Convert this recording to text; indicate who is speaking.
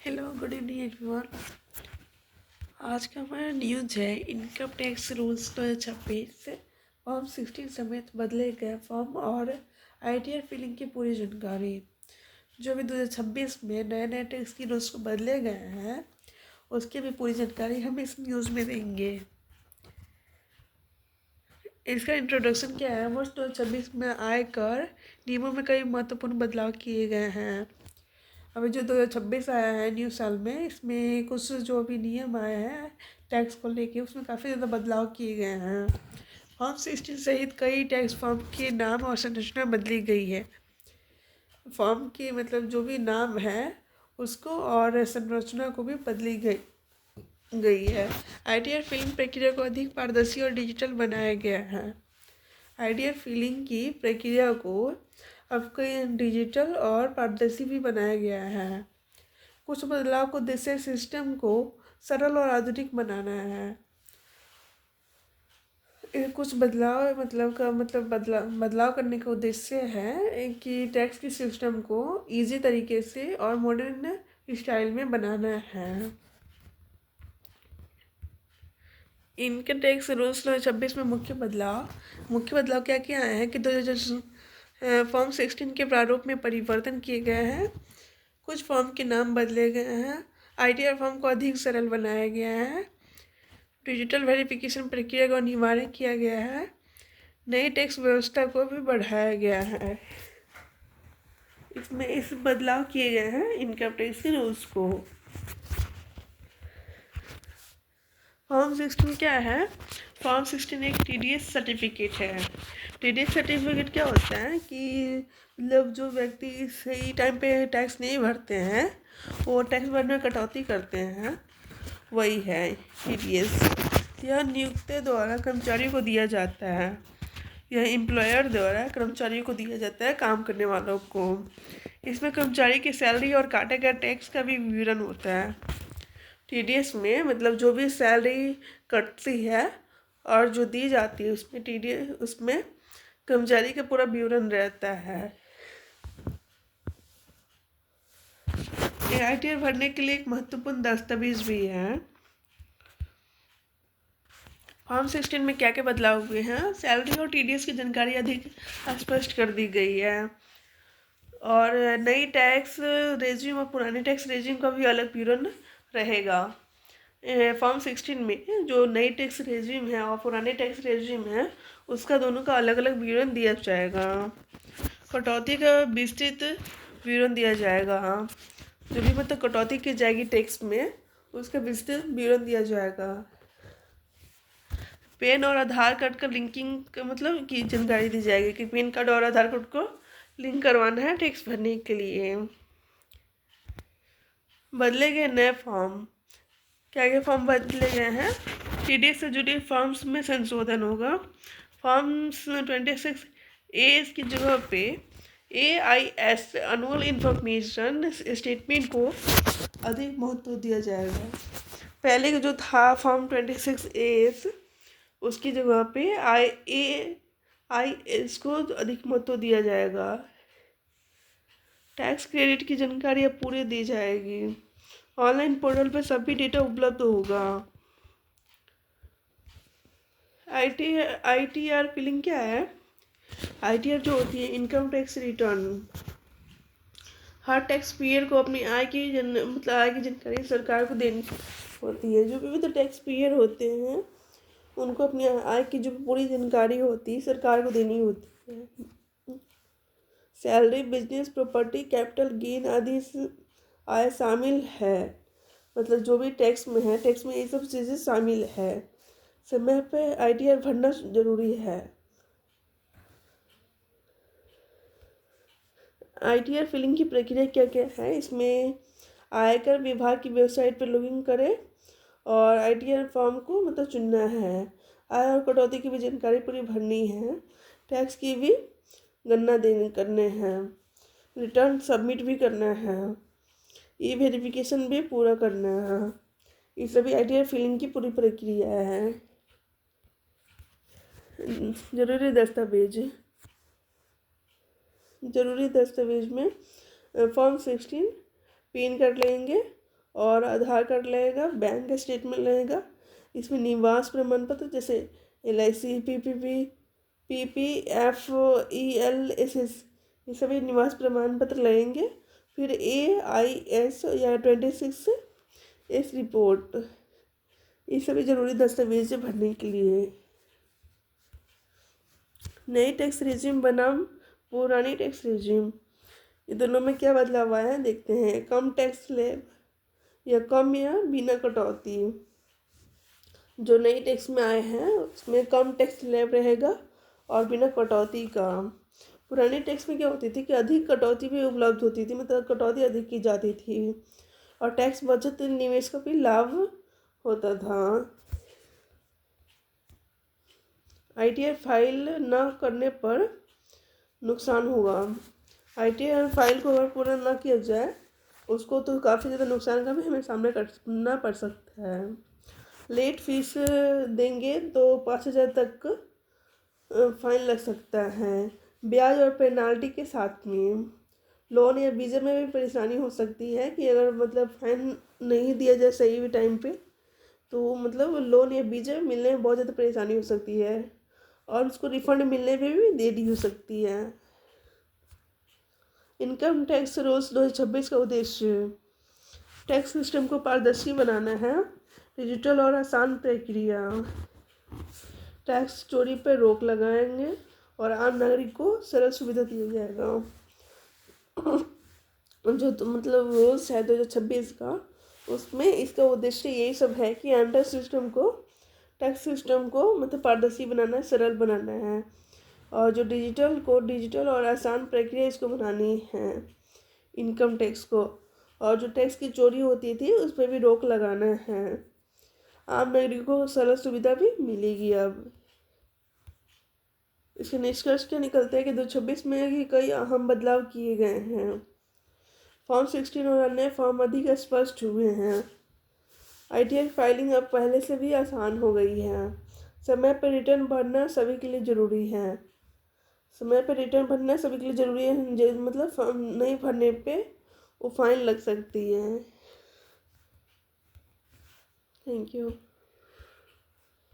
Speaker 1: Hello good evening everyone. आज का हमारा न्यूज है इनकम टैक्स रूल्स 2026 से फॉर्म 16 समेत बदले गए फॉर्म और आईटीआर फिलिंग की पूरी जानकारी। जो भी 2026 में नए नए टैक्स की रूल्स को बदले गए हैं उसकी भी पूरी जानकारी हम इस न्यूज़ में देंगे। इसका इंट्रोडक्शन क्या है। वर्ष 2026 में आयकर नियमों में कई महत्वपूर्ण बदलाव किए गए हैं। अभी जो 2026 आया है न्यू साल में, इसमें कुछ जो भी नियम आए हैं टैक्स को लेके उसमें काफ़ी ज़्यादा बदलाव किए गए हैं। फॉर्म 16 सहित कई टैक्स फॉर्म के नाम और संरचना बदली गई है। फॉर्म के मतलब जो भी नाम है उसको और संरचना को भी बदली गई है। आईटीआर फिलिंग प्रक्रिया को अधिक पारदर्शी और डिजिटल बनाया गया है। आईटीआर फिलिंग की प्रक्रिया को अब कई डिजिटल और पारदर्शी भी बनाया गया है। कुछ बदलाव को उद्देश्य सिस्टम को सरल और आधुनिक बनाना है। कुछ बदलाव बदलाव करने का उद्देश्य है कि टैक्स की सिस्टम को इजी तरीके से और मॉडर्न स्टाइल में बनाना है। इनकम टैक्स रूल्स 2026 में मुख्य बदलाव क्या क्या आए हैं कि 2000 फॉर्म 16 के प्रारूप में परिवर्तन किए गए हैं। कुछ फॉर्म के नाम बदले गए हैं। आईटीआर फॉर्म को अधिक सरल बनाया गया है। डिजिटल वेरिफिकेशन प्रक्रिया को अनिवार्य किया गया है। नई टैक्स व्यवस्था को भी बढ़ाया गया है। इसमें इस बदलाव किए गए हैं इनकम टैक्स के रूल्स को। फॉर्म 16 क्या है। फॉर्म 16 एक टीडीएस सर्टिफिकेट है। टीडीएस सर्टिफिकेट क्या होता है कि मतलब जो व्यक्ति सही टाइम पे टैक्स नहीं भरते हैं वो टैक्स भरने में कटौती करते हैं, वही है टीडीएस। यह नियोक्ता द्वारा कर्मचारियों को दिया जाता है। यह एम्प्लॉयर द्वारा कर्मचारियों को दिया जाता है, काम करने वालों को। इसमें कर्मचारी की सैलरी और काटे गए टैक्स का भी विवरण होता है। टीडीएस में मतलब जो भी सैलरी कटती है और जो दी जाती है उसमें कर्मचारी का पूरा विवरण रहता है। आईटीआर भरने के लिए एक महत्वपूर्ण दस्तावेज भी है। फॉर्म 16 में क्या क्या बदलाव हुए हैं। सैलरी और टीडीएस की जानकारी अधिक स्पष्ट कर दी गई है और नई टैक्स रेजिम और पुराने टैक्स रेजिम का भी अलग विवरण रहेगा। फॉर्म 16 में जो नई टैक्स रेजिम है और पुराने टैक्स रेजिम है उसका दोनों का अलग अलग विवरण दिया जाएगा। कटौती का विस्तृत विवरण दिया जाएगा। जो भी मतलब कटौती की जाएगी टैक्स में उसका विस्तृत विवरण दिया जाएगा। पैन और आधार कार्ड का लिंकिंग का मतलब की जानकारी दी जाएगी कि पैन कार्ड और आधार कार्ड को लिंक करवाना है टैक्स भरने के लिए। बदले गए नए फॉर्म, क्या क्या फॉर्म बदले गए हैं। टीडीएस से जुड़े फॉर्म्स में संशोधन होगा। फॉर्म्स 26 ए की जगह पे AIS एनुअल इंफॉर्मेशन स्टेटमेंट को अधिक महत्व दिया जाएगा। पहले जो था फॉर्म 26A उसकी जगह पे AIS को अधिक महत्व दिया जाएगा। टैक्स क्रेडिट की जानकारी अब पूरी दी जाएगी। ऑनलाइन पोर्टल पर सभी डेटा उपलब्ध होगा। आईटीआर फिलिंग क्या है। आईटीआर जो होती है इनकम टैक्स रिटर्न। हर टैक्स पेयर को अपनी आय की जानकारी सरकार को देनी होती है। जो विविध टैक्स पेयर होते हैं उनको अपनी आय की जो पूरी जानकारी होती है सरकार को देनी होती है। Salary, business, property, capital gain आदि आय शामिल है। मतलब जो भी टैक्स में है टैक्स में ये सब चीज़ें शामिल है। समय पे आईटीआर भरना जरूरी है। आईटीआर फिलिंग की प्रक्रिया क्या क्या है। इसमें आयकर विभाग की वेबसाइट पर लॉगिन करें और आईटीआर फॉर्म को मतलब चुनना है। आय और कटौती की भी जानकारी पूरी भरनी है। टैक्स की भी गणना करने हैं। रिटर्न सबमिट भी करना है। ई वेरिफिकेशन भी पूरा करना है। ये सभी आईटीआर फिलिंग की पूरी प्रक्रिया है। जरूरी दस्तावेज में फॉर्म 16 पैन कार्ड लगेंगे और आधार कार्ड लगेगा, बैंक का स्टेटमेंट लगेगा। इसमें निवास प्रमाण पत्र जैसे LIC, PPPPPFELSS ये सभी निवास प्रमाण पत्र लगेंगे। फिर AIS या 26S रिपोर्ट, ये सभी जरूरी दस्तावेज भरने के लिए। नई टैक्स रिज्यूम बनाम पुरानी टैक्स रिज्यूम, ये दोनों में क्या बदलाव आया है देखते हैं। कम टैक्स स्लैब या कम या बिना कटौती। जो नई टैक्स में आए हैं उसमें कम टैक्स स्लैब रहेगा और बिना कटौती का। पुरानी टैक्स में क्या होती थी कि अधिक कटौती भी उपलब्ध होती थी, मतलब कटौती अधिक की जाती थी और टैक्स बचत निवेश का भी लाभ होता था। ITR फाइल न करने पर नुकसान होगा। ITR फाइल को अगर पूरा ना किया जाए उसको तो काफ़ी ज़्यादा नुकसान का भी हमें सामना करना पड़ सकता है। लेट फीस देंगे तो 5,000 तक फाइन लग सकता है, ब्याज और पेनाल्टी के साथ में। लोन या वीज़ा में भी परेशानी हो सकती है कि अगर मतलब फाइन नहीं दिया जाए सही भी टाइम पे तो मतलब लोन या वीज़ा मिलने में बहुत ज़्यादा परेशानी हो सकती है और उसको रिफंड मिलने में भी देरी हो सकती है। इनकम टैक्स रूल्स 2026 का उद्देश्य टैक्स सिस्टम को पारदर्शी बनाना है, डिजिटल और आसान प्रक्रिया, टैक्स चोरी पर रोक लगाएंगे और आम नागरिक को सरल सुविधा दिया जाएगा। जो तो मतलब रूल्स है 2026 का, उसमें इसका उद्देश्य यही सब है कि अंडर सिस्टम को टैक्स सिस्टम को मतलब पारदर्शी बनाना है, सरल बनाना है और जो डिजिटल और आसान प्रक्रिया इसको बनानी है इनकम टैक्स को। और जो टैक्स की चोरी होती थी उस पर भी रोक लगाना है। आम नागरिकों को सरल सुविधा भी मिलेगी। अब इसके निष्कर्ष क्या निकलते हैं कि 2026 में ही कई अहम बदलाव किए गए हैं। फॉर्म 16 और अन्य फॉर्म अधिक स्पष्ट हुए हैं। ITR फाइलिंग अब पहले से भी आसान हो गई है। समय पर रिटर्न भरना सभी के लिए ज़रूरी है। समय पर रिटर्न भरना सभी के लिए ज़रूरी है, मतलब फॉर्म नहीं भरने पे वो फाइन लग सकती है। Thank you.